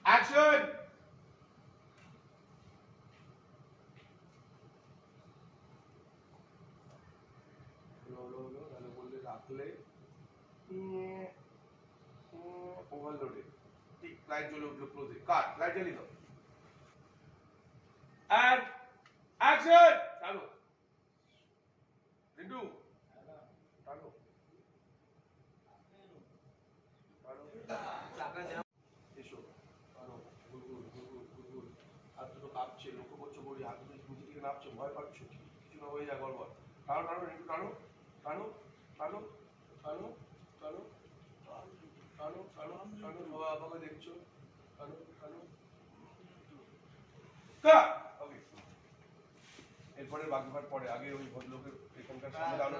Action. তাহলে বললে রাখলে ওভারলোডে ঠিক লাইট জ্বলে উঠলো ক্লোজে কাট লাইট জ্বালিয়ে দাও অ্যান্ড অ্যাকশন চালু রিন্টু চালু এসো চালু গুলগুল গুলগুল গুলগুল হাত দুটো কাঁপছে লক্ষ্য করছো বড়ি হাত দুটো নিচে দিকে নামছে ভয় পাচ্ছ কিছু না হয়ে যায় গড়বড় টানো টানো রিন্টু টানো টানো টানো টানো টানো টানো টানো টানো সবাই আমাকে দেখছো টানো টানো ওকে এরপরে বাকিবার পরে আগে ওই ভদ্রলোকের এখানকার সামনে দাঁড়ানো